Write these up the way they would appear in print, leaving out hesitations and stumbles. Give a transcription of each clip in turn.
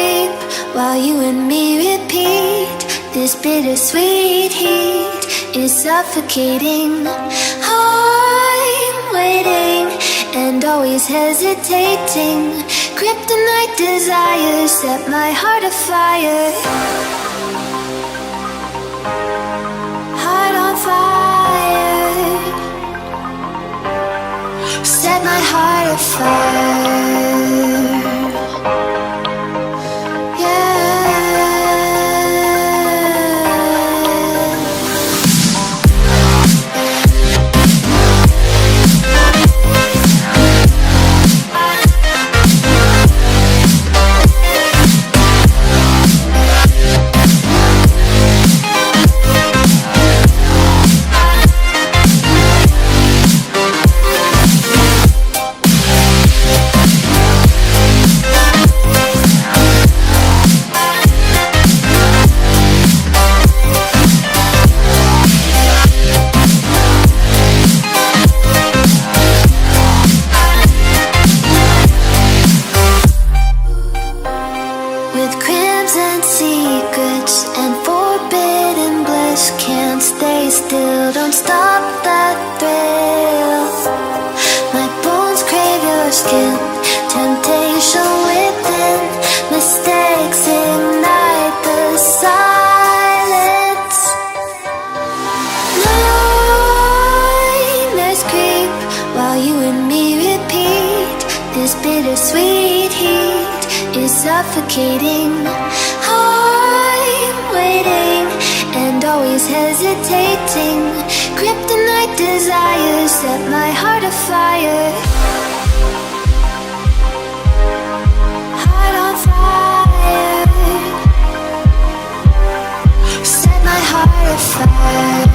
creep while you and me repeat. This bittersweet heat is suffocating. I'm waiting and always hesitating. Kryptonite desires set my heart afire. Heart on fire. Set my heart afire. Suffocating. I'm waiting and always hesitating. Kryptonite desires set my heart afire. Heart on fire. Set my heart afire.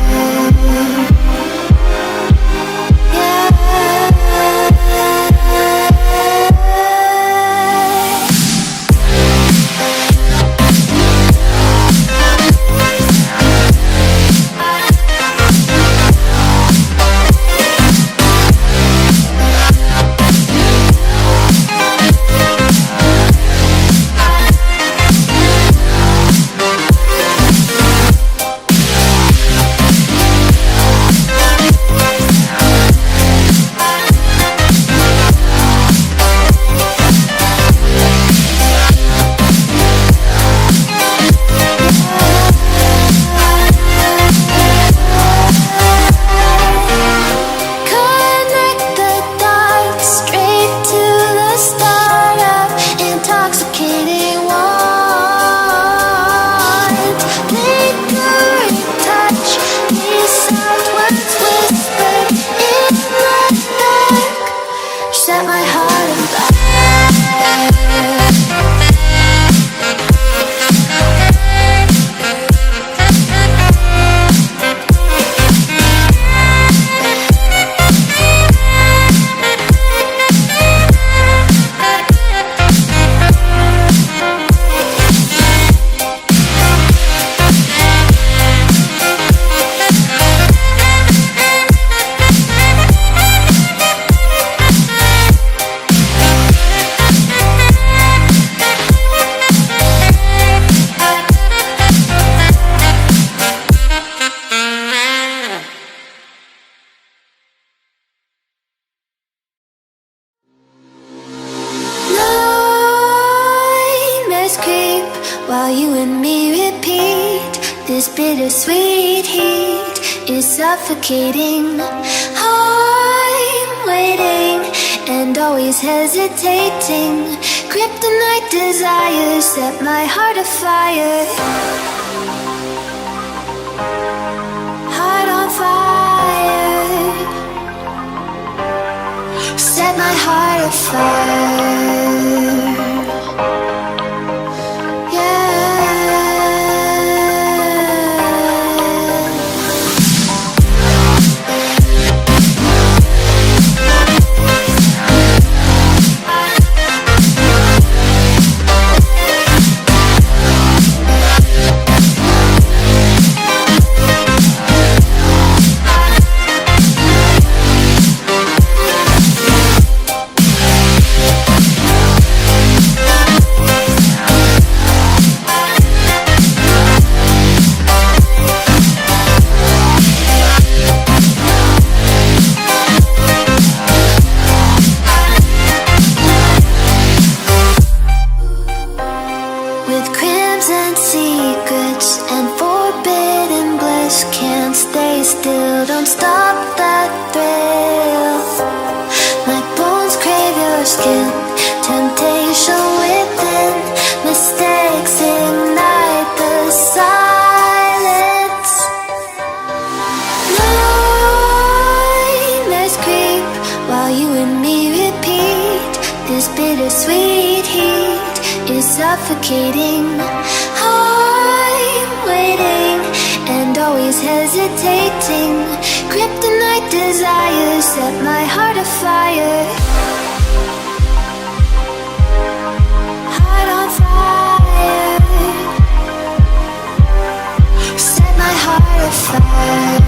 While you and me repeat, this bittersweet heat is suffocating. I'm waiting and always hesitating. Kryptonite desires set my heart afire. Heart on fire. Set my heart afire. with crimson secrets and forbidden bliss. Can't stay still, don't stop that thrill. My bones crave your skin, temptation within. Mistakes ignite the silence. Nightmares creep while you and me repeat. This bittersweet heat is suffocating. I'm waiting and always hesitating. Kryptonite desires set my heart afire. Heart on fire. Set my heart afire.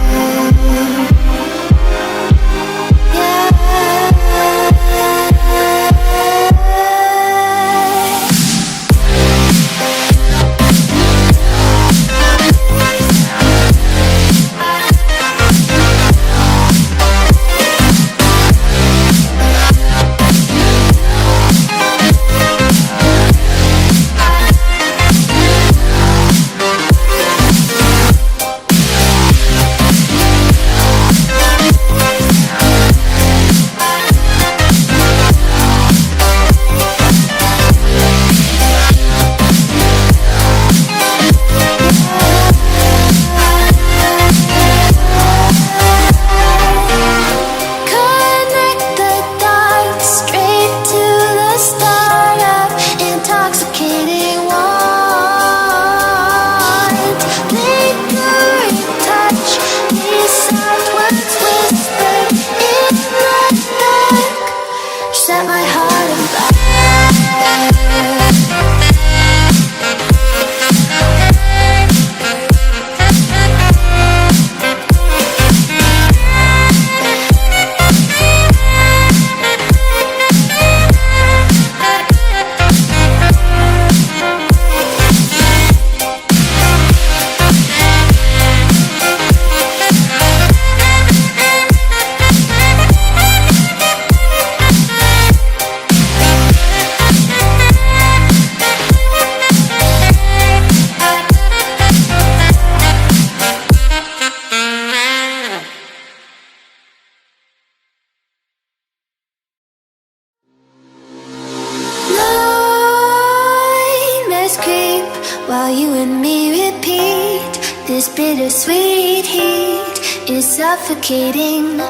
While you and me repeat, this bittersweet heat is suffocating.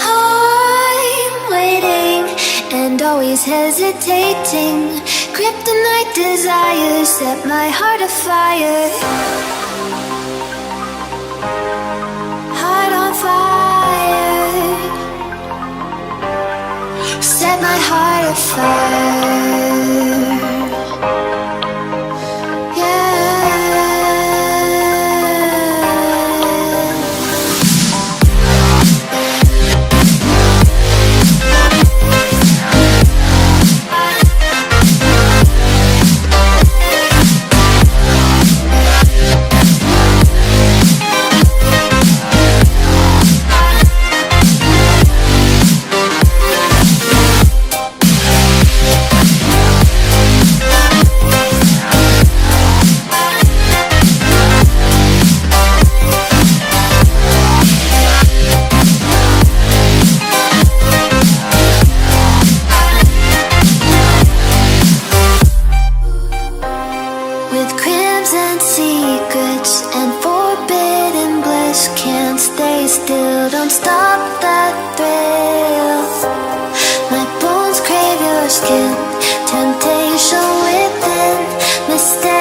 I'm waiting and always hesitating. Kryptonite desires set my heart afire. Heart on fire. Set my heart afire. Skin, temptation within, mistake.